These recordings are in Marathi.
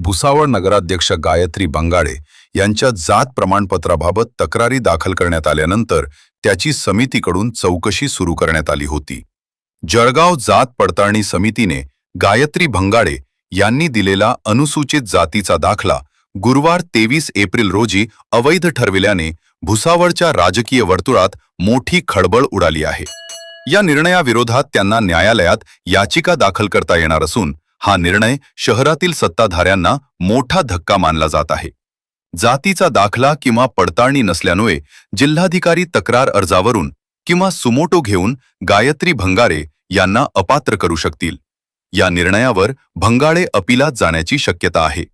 भुसावळ नगराध्यक्ष गायत्री बंगाळे यांच्या जात प्रमाणपत्राबाबत तक्रारी दाखल करण्यात आल्यानंतर त्याची समितीकडून चौकशी सुरू करण्यात आली होती। जळगाव जात पडताळणी समितीने गायत्री बंगाळे यांनी दिलेला अनुसूचित जातीचा दाखला गुरुवार 23 एप्रिल रोजी अवैध ठरविल्याने भुसावळच्या राजकीय वर्तुळात मोठी खळबळ उडाली आहे। या निर्णयाविरोधात त्यांना न्यायालयात याचिका दाखल करता येणार असून हा निर्णय शहरातील सत्ताधाऱ्यांना मोठा धक्का मानला जात आहे। जातीचा दाखला किंवा पडताळणी नसल्यामुळे जिल्हाधिकारी तक्रार अर्जावरून किंवा सुमोटो घेऊन गायत्री बंगाळे यांना अपात्र करू शकतील। या निर्णयावर बंगाळे अपिलात जाण्याची शक्यता आहे।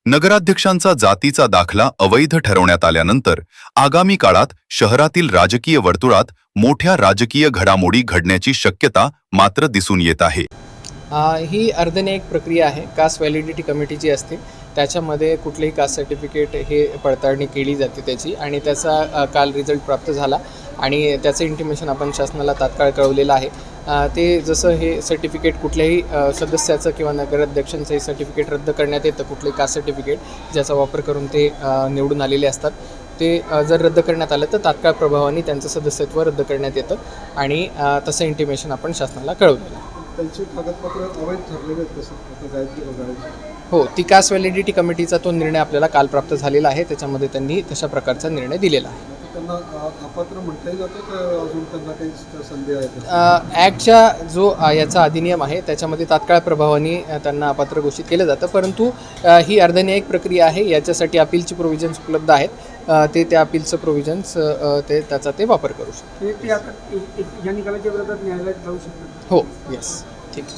नगराध्यक्षांचा जातीचा दाखला अवैध ठरवण्यात आल्यानंतर आगामी काळात शहरातील राजकीय वर्तुळात मोठ्या राजकीय घडामोडी घडण्याची शक्यता मात्र दिसून येत आहे। ही अर्धन्यायिक प्रक्रिया आहे। कास्ट व्हॅलिडिटी कमिटी जी असते त्याच्यामध्ये कुठलेही कास्ट सर्टिफिकेट हे पडताळणी केली जाते त्याची, आणि त्याचा काल रिझल्ट प्राप्त झाला आणि त्याचं इंटिमेशन आपण शासनाला तात्काळ कळवलेलं आहे। ते जसं हे सर्टिफिकेट कुठल्याही सदस्याचं किंवा नगराध्यक्षांचं हे सर्टिफिकेट रद्द करण्यात येतं, कुठलेही कास्ट सर्टिफिकेट ज्याचा वापर करून ते निवडून आलेले असतात, ते जर रद्द करण्यात आलं तर तात्काळ प्रभावाने त्यांचं सदस्यत्व रद्द करण्यात येतं आणि तसं इंटिमेशन आपण शासनाला कळवलेलं आहे। त्यांची कागदपत्र अवैध ठरलेले आहेत कसं गायत्री बंगाळे? हो, ती कास्ट व्हॅलिडिटी कमिटीचा तो निर्णय आपल्याला काल प्राप्त झालेला आहे। त्याच्यामध्ये त्यांनी तशा प्रकारचा निर्णय दिलेला आहे। त्यांना अपात्र म्हणता जातं का अजून त्यांना काही संधी आहे? ॲक्टच्या जो याचा अधिनियम आहे त्याच्यामध्ये तात्काळ प्रभावाने त्यांना अपात्र घोषित केलं जातं, परंतु ही अर्धन्यायिक प्रक्रिया आहे। याच्यासाठी अपीलची प्रोव्हिजन्स उपलब्ध आहेत। ते त्या अपीलचं प्रोव्हिजन्स त्याचा ते वापर करू शकतात। ते आता या निकालाच्या विरोधात न्यायालयात जाऊ शकतात? हो, येस, ठीक आहे।